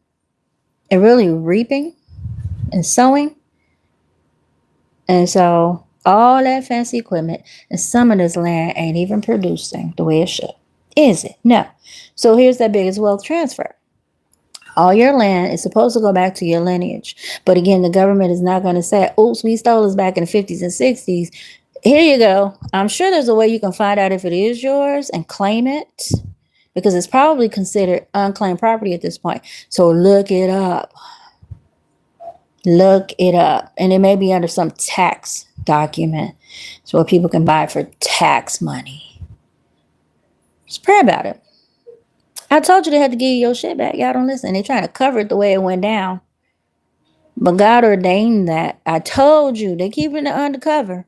and really reaping and sowing. And so all that fancy equipment and some of this land ain't even producing the way it should. Is it? No. So here's that biggest wealth transfer. All your land is supposed to go back to your lineage. But again, the government is not going to say, oops, we stole this back in the 50s and 60s. Here you go. I'm sure there's a way you can find out if it is yours and claim it, because it's probably considered unclaimed property at this point. So look it up. Look it up. And it may be under some tax document. So people can buy it for tax money. Just pray about it. I told you they had to give you your shit back. Y'all don't listen. They're trying to cover it the way it went down. But God ordained that. I told you. They're keeping it undercover.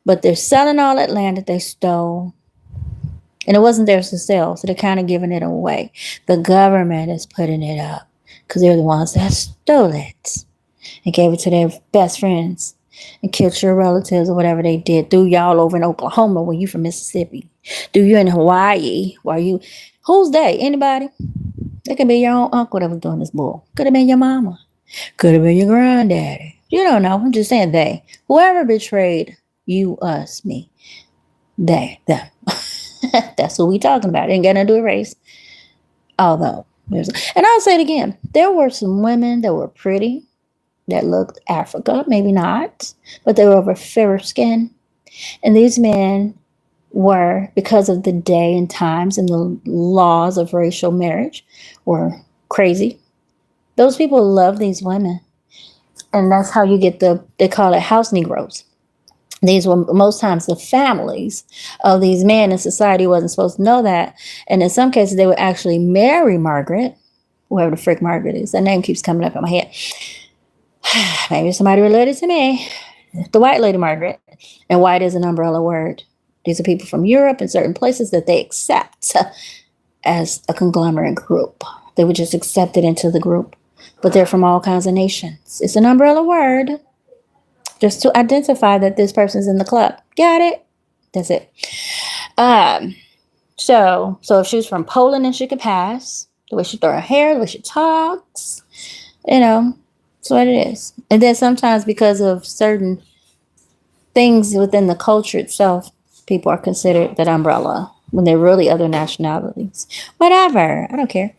But they're selling all that land that they stole. And it wasn't theirs to sell. So they're kind of giving it away. The government is putting it up because they're the ones that stole it and gave it to their best friends and killed your relatives or whatever they did. Threw y'all over in Oklahoma when you from Mississippi. Threw you in Hawaii while you... Who's they? Anybody? It could be your own uncle that was doing this bull. Could have been your mama. Could have been your granddaddy. You don't know. I'm just saying they. Whoever betrayed you, us, me. They, them. That's what we talking about. Ain't got nothing to do with race. Although, and I'll say it again. There were some women that were pretty, that looked Africa. Maybe not. But they were of fairer skin. And these men were, because of the day and times and the laws of racial marriage, were crazy. Those people love these women. And that's how you get they call it house Negroes. These were most times the families of these men, and society wasn't supposed to know that. And in some cases, they would actually marry Margaret, whoever the frick Margaret is. That name keeps coming up in my head. Maybe somebody related to me. The white lady Margaret. And white is an umbrella word. These are people from Europe and certain places that they accept as a conglomerate group. They would just accept it into the group. But they're from all kinds of nations. It's an umbrella word just to identify that this person's in the club. Got it? That's it. So if she was from Poland and she could pass, the way she throw her hair, the way she talks, that's what it is. And then sometimes because of certain things within the culture itself, people are considered that umbrella when they're really other nationalities. Whatever. I don't care.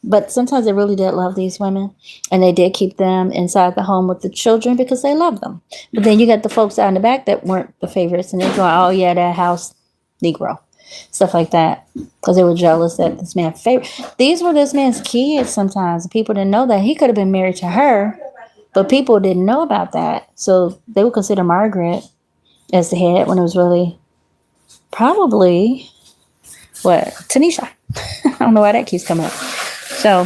But sometimes they really did love these women, and they did keep them inside the home with the children because they loved them. But then you got the folks out in the back that weren't the favorites, and they're going, oh yeah, that house Negro, stuff like that, because they were jealous that this man favored. These were this man's kids sometimes. People didn't know that he could have been married to her, but people didn't know about that. So they would consider Margaret as the head when it was really probably Tanisha. I don't know why that keeps coming up. So,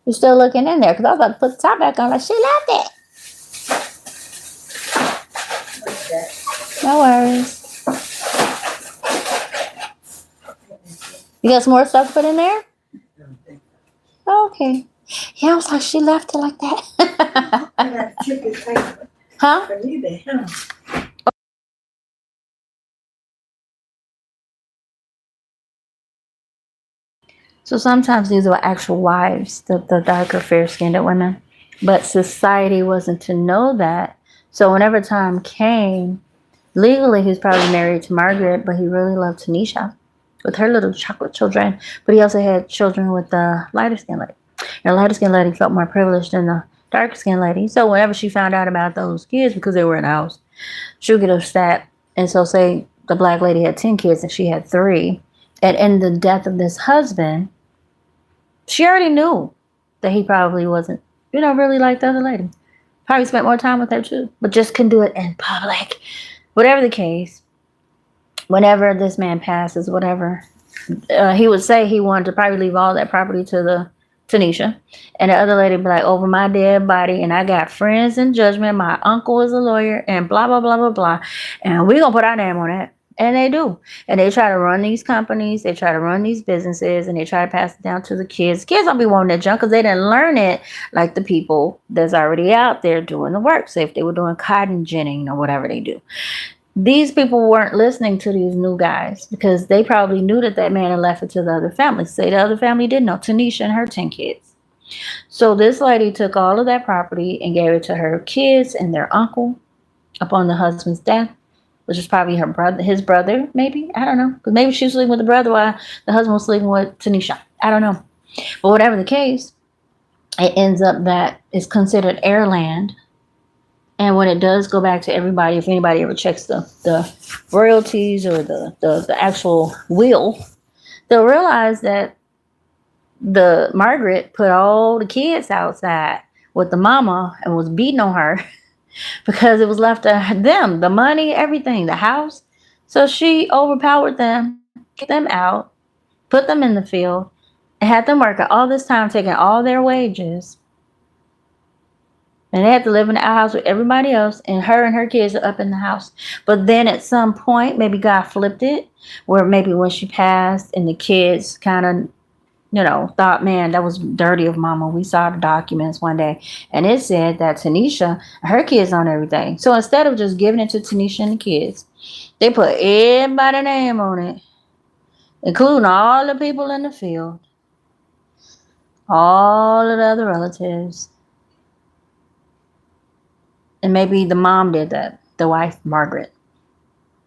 you're still looking in there because I was about to put the top back on like she left it. No worries. You got some more stuff to put in there? Okay. Yeah, I was like, she left it like that. Huh? So sometimes these were actual wives, the darker, fair-skinned women. But society wasn't to know that. So whenever time came, legally he's probably married to Margaret, but he really loved Tanisha with her little chocolate children. But he also had children with the lighter skinned lady. And the lighter skinned lady felt more privileged than the darker skinned lady. So whenever she found out about those kids, because they were in the house, she would get upset. And so say the black lady had 10 kids and she had 3. And in the death of this husband, she already knew that he probably wasn't, really like the other lady. Probably spent more time with her too, but just couldn't do it in public. Whatever the case, whenever this man passes, whatever, he would say he wanted to probably leave all that property to the Tanisha. And the other lady would be like, over my dead body, and I got friends in judgment. My uncle is a lawyer, and blah, blah, blah, blah, blah. And we're going to put our name on that. And they do. And they try to run these companies. They try to run these businesses. And they try to pass it down to the kids. Kids don't be wanting that junk because they didn't learn it like the people that's already out there doing the work. Say if they were doing cotton ginning or whatever they do. These people weren't listening to these new guys because they probably knew that man had left it to the other family. Say the other family didn't know. Tanisha and her 10 kids. So this lady took all of that property and gave it to her kids and their uncle upon the husband's death, which is probably his brother, maybe. I don't know. Because maybe she was sleeping with the brother while the husband was sleeping with Tanisha. I don't know. But whatever the case, it ends up that it's considered heir land. And when it does go back to everybody, if anybody ever checks the royalties or the actual will, they'll realize that the Margaret put all the kids outside with the mama and was beating on her because it was left to them, the money, everything, the house. So she overpowered them, kicked them out, put them in the field, and had them working all this time, taking all their wages. And they had to live in the outhouse with everybody else, and her kids are up in the house. But then at some point, maybe God flipped it, where maybe when she passed and the kids kind of, thought, man, that was dirty of mama. We saw the documents one day, and it said that Tanisha, her kids on everything. So instead of just giving it to Tanisha and the kids, they put everybody's name on it, including all the people in the field, all of the other relatives. And maybe the mom did that, the wife, Margaret,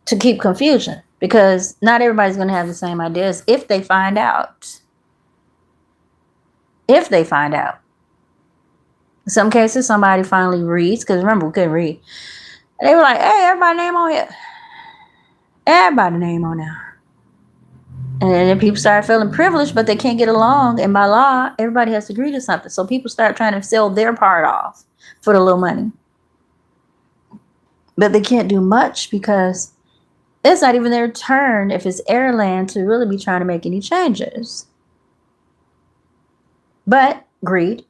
to keep confusion. Because not everybody's going to have the same ideas if they find out. If they find out. In some cases, somebody finally reads. Because remember, we couldn't read. And they were like, hey, everybody name on here. Everybody name on there. And then people started feeling privileged, but they can't get along. And by law, everybody has to agree to something. So people start trying to sell their part off for the little money. But they can't do much because it's not even their turn, if it's heir land, to really be trying to make any changes. But greed.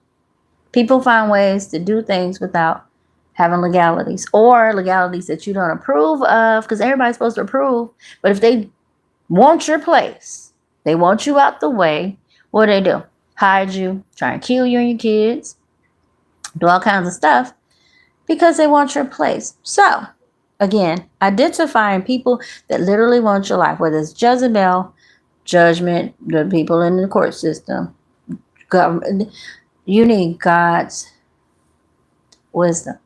People find ways to do things without having legalities, or legalities that you don't approve of, because everybody's supposed to approve. But if they want your place, they want you out the way, what do? Hide you, try and kill you and your kids, do all kinds of stuff. Because they want your place. So, again, identifying people that literally want your life, whether it's Jezebel, judgment, the people in the court system, government. You need God's wisdom.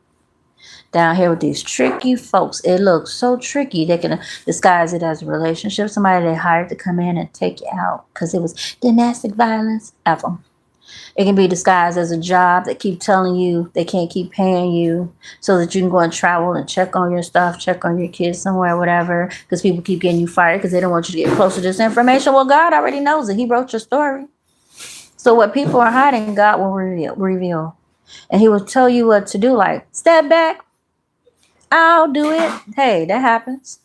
Down here with these tricky folks, it looks so tricky. They can disguise it as a relationship. Somebody they hired to come in and take you out because it was domestic violence of them. It can be disguised as a job that keep telling you they can't keep paying you so that you can go and travel and check on your stuff, check on your kids somewhere, whatever, because people keep getting you fired because they don't want you to get close to this information. Well, God already knows it. He wrote your story. So what people are hiding, God will reveal. And he will tell you what to do, like, step back, I'll do it. Hey, that happens.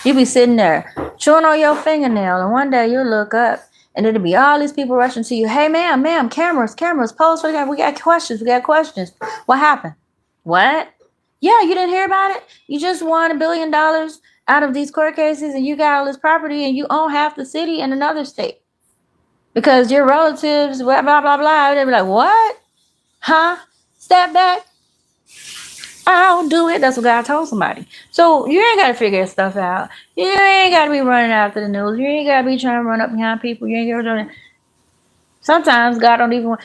You be sitting there chewing on your fingernail, and one day you'll look up, and it'll be all these people rushing to you. Hey, ma'am, cameras, pose for that. We got questions. What happened? What? Yeah, you didn't hear about it? You just won $1 billion out of these court cases, and you got all this property, and you own half the city in another state. Because your relatives, blah, blah, blah, blah. They'll be like, what? Huh? Step back. I'll do it. That's what God told somebody. So you ain't got to figure stuff out. You ain't got to be running after the news. You ain't got to be trying to run up behind people. You ain't got to do it. Sometimes God don't even want.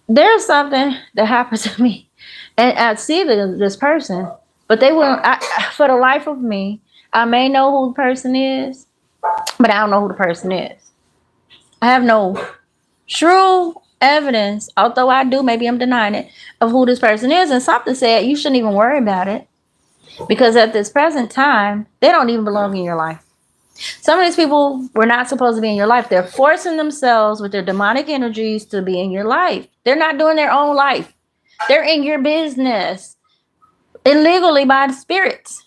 There's something that happens to me, and I see this person, but they will. For the life of me, I may know who the person is, but I don't know who the person is. I have no true evidence, although I do, maybe I'm denying it, of who this person is. And something said you shouldn't even worry about it because at this present time, they don't even belong in your life. Some of these people were not supposed to be in your life. They're forcing themselves with their demonic energies to be in your life. They're not doing their own life. They're in your business illegally by the spirits.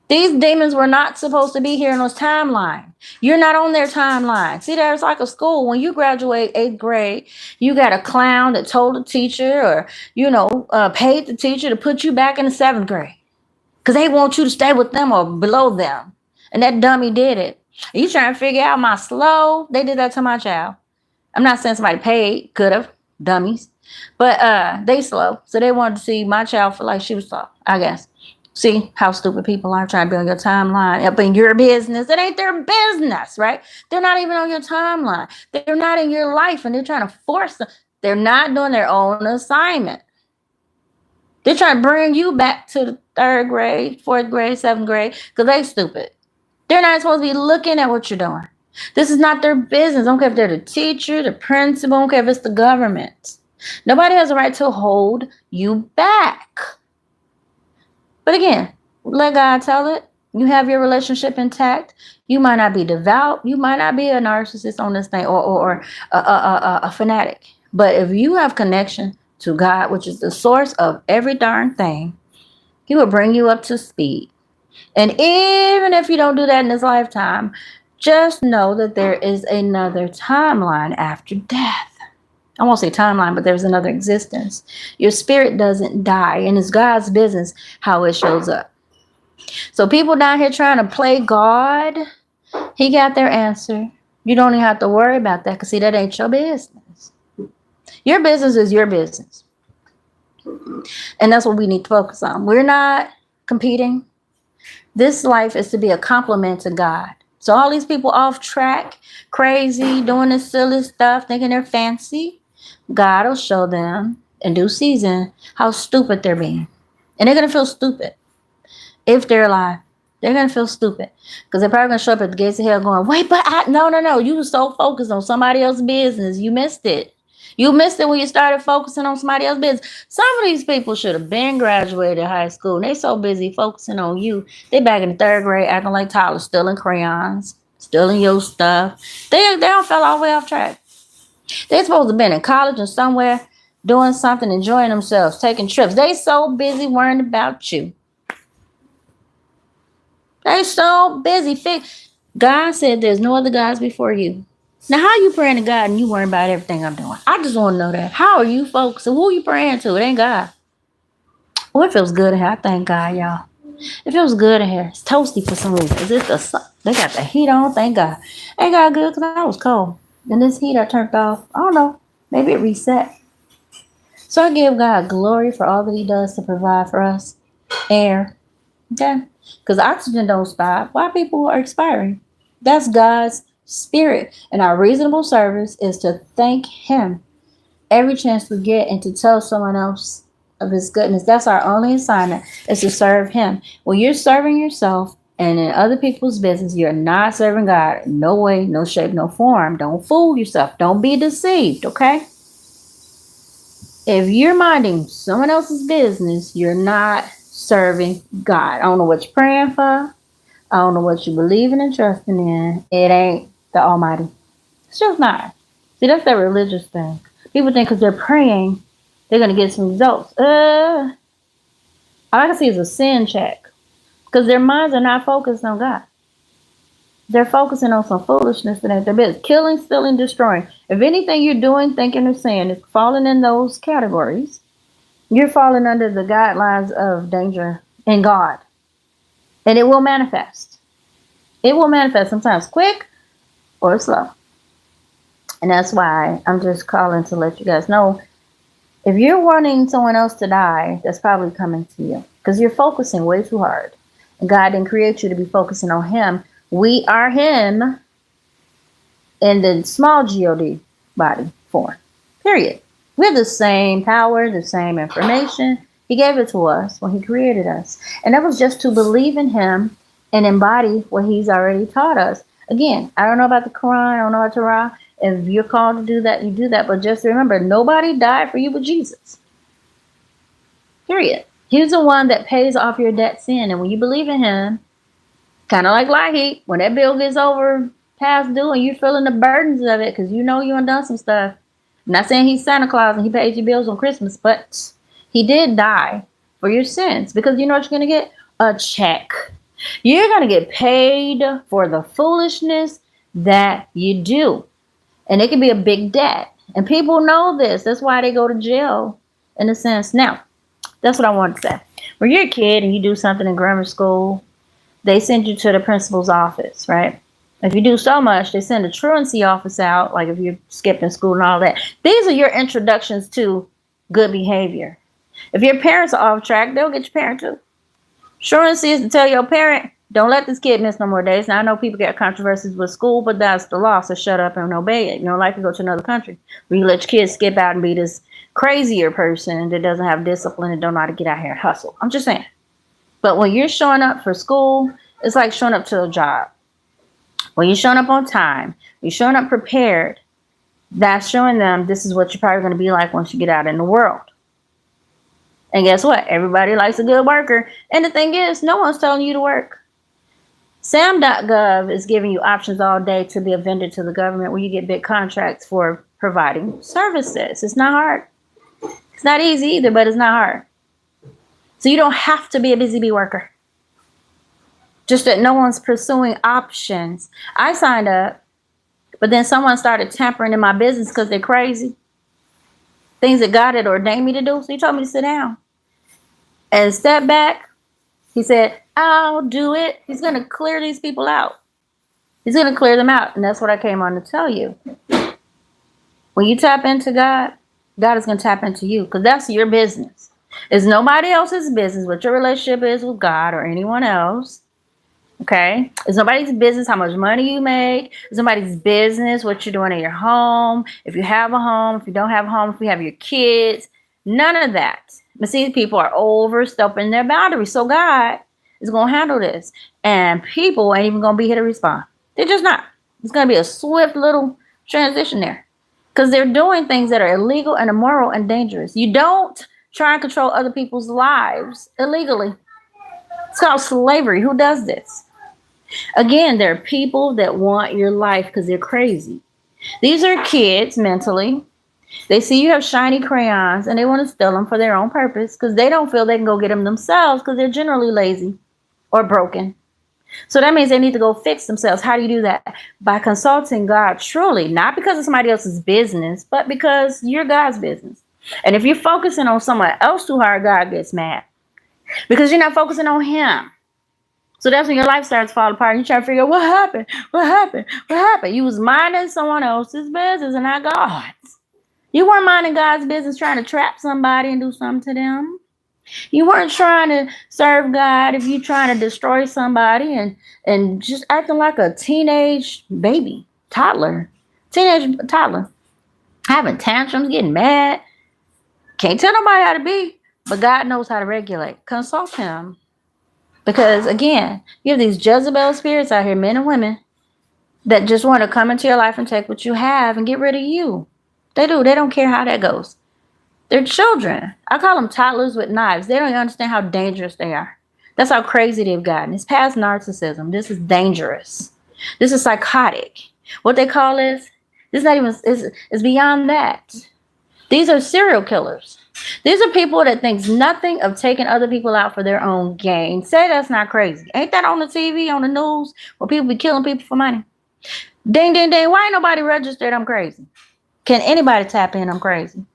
These demons were not supposed to be here in those timeline. You're not on their timeline. See, there's like a school. When you graduate 8th grade, you got a clown that told the teacher or, paid the teacher to put you back in the 7th grade because they want you to stay with them or below them. And that dummy did it. You trying to figure out my slow? They did that to my child. I'm not saying somebody paid, could have, dummies. But they slow. So they wanted to see my child feel like she was slow, I guess. See how stupid people are trying to be on your timeline, up in your business. It ain't their business, right? They're not even on your timeline. They're not in your life, and they're trying to force them. They're not doing their own assignment. They're trying to bring you back to the 3rd grade, 4th grade, 7th grade, because they stupid. They're not supposed to be looking at what you're doing. This is not their business. I don't care if they're the teacher, the principal, I don't care if it's the government. Nobody has a right to hold you back. But again, let God tell it. You have your relationship intact. You might not be devout. You might not be a narcissist on this thing or a fanatic. But if you have connection to God, which is the source of every darn thing, He will bring you up to speed. And even if you don't do that in this lifetime, just know that there is another timeline after death. I won't say timeline, but there's another existence. Your spirit doesn't die, and it's God's business how it shows up. So people down here trying to play God, He got their answer. You don't even have to worry about that because, see, that ain't your business. Your business is your business. And that's what we need to focus on. We're not competing. This life is to be a compliment to God. So all these people off track, crazy, doing this silly stuff, thinking they're fancy, God will show them in due season how stupid they're being. And they're going to feel stupid. If they're alive, they're going to feel stupid. Because they're probably going to show up at the gates of hell going, wait, but no. You were so focused on somebody else's business. You missed it. You missed it when you started focusing on somebody else's business. Some of these people should have been graduated high school. And they so busy focusing on you. They back in the 3rd grade acting like Tyler, stealing crayons, stealing your stuff. They don't fell all the way off track. They're supposed to have been in college or somewhere doing something, enjoying themselves, taking trips. They so busy worrying about you. They so busy. God said there's no other gods before you. Now, how are you praying to God and you worrying about everything I'm doing? I just want to know that. How are you focusing? Who are you praying to? It ain't God. Well, it feels good in here. I thank God, y'all. It feels good in here. It's toasty for some reason. Is it the sun? They got the heat on. Thank God. Ain't got good because I was cold. Then this heat I turned off. I don't know. Maybe it reset. So I give God glory for all that He does to provide for us. Air. Okay? Because oxygen don't stop. Why people are expiring? That's God's spirit. And our reasonable service is to thank Him every chance we get and to tell someone else of His goodness. That's our only assignment, is to serve Him. When you're serving yourself and in other people's business, you're not serving God. No way, no shape, no form. Don't fool yourself. Don't be deceived, okay? If you're minding someone else's business, you're not serving God. I don't know what you're praying for. I don't know what you're believing and trusting in. It ain't the Almighty. It's just not. See, that's that religious thing. People think because they're praying, they're going to get some results. All I can see is a sin check. Because their minds are not focused on God. They're focusing on some foolishness that ain't their business. Killing, stealing, destroying. If anything you're doing, thinking, or saying is falling in those categories, you're falling under the guidelines of danger in God. And it will manifest. It will manifest sometimes quick or slow. And that's why I'm just calling to let you guys know, if you're wanting someone else to die, that's probably coming to you. Because you're focusing way too hard. And God didn't create you to be focusing on Him. We are Him in the small God. body form. Period. We have the same power, the same information. He gave it to us when he created us. And that was just to believe in him and embody what he's already taught us. Again, I don't know about the Quran, I don't know about Torah. If you're called to do that, you do that. But just remember, nobody died for you but Jesus. Period. He's the one that pays off your debt sin. And when you believe in him, kind of like Lahee, when that bill gets over past due and you're feeling the burdens of it because you know you done some stuff. I'm not saying he's Santa Claus and he pays your bills on Christmas, but he did die for your sins because you know what you're going to get? A check. You're going to get paid for the foolishness that you do. And it can be a big debt. And people know this. That's why they go to jail in a sense. Now, that's what I wanted to say. When you're a kid and you do something in grammar school, they send you to the principal's office, right? If you do so much, they send a truancy office out, like if you're skipping school and all that. These are your introductions to good behavior. If your parents are off track, they'll get your parent too. Truancy is to tell your parent, don't let this kid miss no more days. Now, I know people get controversies with school, but that's the law, so shut up and obey it. You don't like to go to another country where you let your kids skip out and be this crazier person that doesn't have discipline and don't know how to get out here and hustle. I'm just saying. But when you're showing up for school, it's like showing up to a job. When you're showing up on time, you're showing up prepared, that's showing them this is what you're probably going to be like once you get out in the world. And guess what? Everybody likes a good worker. And the thing is, no one's telling you to work. SAM.gov is giving you options all day to be a vendor to the government where you get big contracts for providing services. It's not hard. It's not easy either, but it's not hard. So you don't have to be a busy bee worker. Just that no one's pursuing options. I signed up, but then someone started tampering in my business because they're crazy. Things that God had ordained me to do. So he told me to sit down and step back. He said, I'll do it. He's going to clear these people out. He's going to clear them out. And that's what I came on to tell you. When you tap into God, God is going to tap into you because that's your business. It's nobody else's business what your relationship is with God or anyone else. Okay? It's nobody's business how much money you make. It's nobody's business what you're doing in your home. If you have a home, if you don't have a home, if you have your kids. None of that. But see, people are overstepping their boundaries. So God is going to handle this. And people ain't even going to be here to respond. They're just not. It's going to be a swift little transition there. Because they're doing things that are illegal and immoral and dangerous. You don't try and control other people's lives illegally. It's called slavery. Who does this? Again, there are people that want your life because they're crazy. These are kids mentally. They see you have shiny crayons and they want to steal them for their own purpose because they don't feel they can go get them themselves because they're generally lazy or broken. So that means they need to go fix themselves. How do you do that? By consulting God truly, not because it's somebody else's business, but because you're God's business. And if you're focusing on someone else too hard, God gets mad because you're not focusing on him. So that's when your life starts to fall apart. And you try to figure out what happened, what happened, what happened. You was minding someone else's business and not God's. You weren't minding God's business trying to trap somebody and do something to them. You weren't trying to serve God if you're trying to destroy somebody and just acting like a teenage baby, toddler, having tantrums, getting mad. Can't tell nobody how to be, but God knows how to regulate. Consult him. Because again, you have these Jezebel spirits out here, men and women, that just want to come into your life and take what you have and get rid of you. They do. They don't care how that goes. They're children. I call them toddlers with knives. They don't even understand how dangerous they are. That's how crazy they've gotten. It's past narcissism. This is dangerous. This is psychotic. What they call this not even, is beyond that. These are serial killers. These are people that thinks nothing of taking other people out for their own gain. Say that's not crazy. Ain't that on the TV, on the news, where people be killing people for money? Ding, ding, ding. Why ain't nobody registered I'm crazy? Can anybody tap in I'm crazy?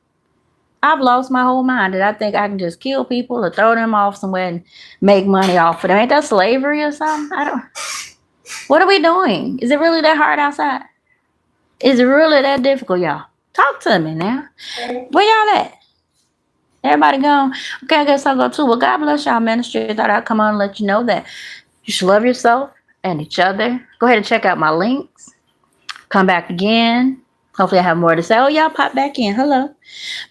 I've lost my whole mind that I think I can just kill people or throw them off somewhere and make money off of them. Ain't that slavery or something? What are we doing? Is it really that hard outside? Is it really that difficult, y'all? Talk to me now. Where y'all at? Everybody gone? Okay, I guess I'll go too. Well, God bless y'all ministry. I thought I'd come on and let you know that you should love yourself and each other. Go ahead and check out my links. Come back again. Hopefully I have more to say. Oh, y'all pop back in. Hello.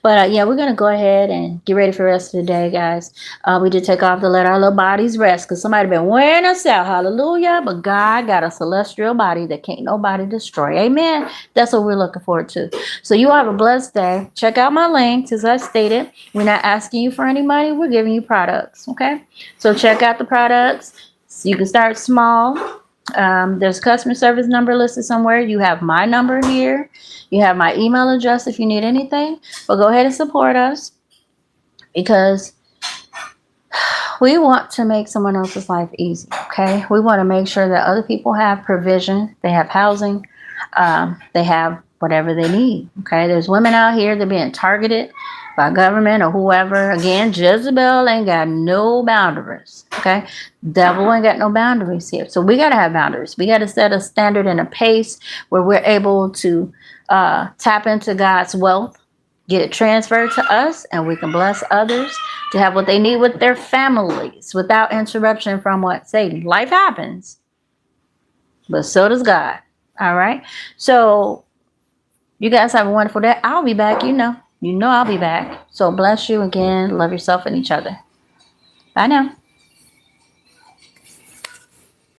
But yeah, we're going to go ahead and get ready for the rest of the day, guys. We did take off to let our little bodies rest because somebody been wearing us out. Hallelujah. But God got a celestial body that can't nobody destroy. Amen. That's what we're looking forward to. So you have a blessed day. Check out my links. As I stated, we're not asking you for any money. We're giving you products. Okay. So check out the products. So you can start small. There's customer service number listed somewhere. You have my number here. You have my email address if you need anything. But go ahead and support us because we want to make someone else's life easy. Okay, we want to make sure that other people have provision. They have housing. They have whatever they need. Okay, there's women out here that are being targeted by government or whoever. Again, Jezebel ain't got no boundaries. Okay, devil ain't got no boundaries here. So we got to have boundaries. We got to set a standard and a pace where we're able to tap into God's wealth, get it transferred to us, and we can bless others to have what they need with their families without interruption from what Satan. Life happens, but so does God. All right. So you guys have a wonderful day. I'll be back. You know I'll be back. So bless you again. Love yourself and each other. Bye now.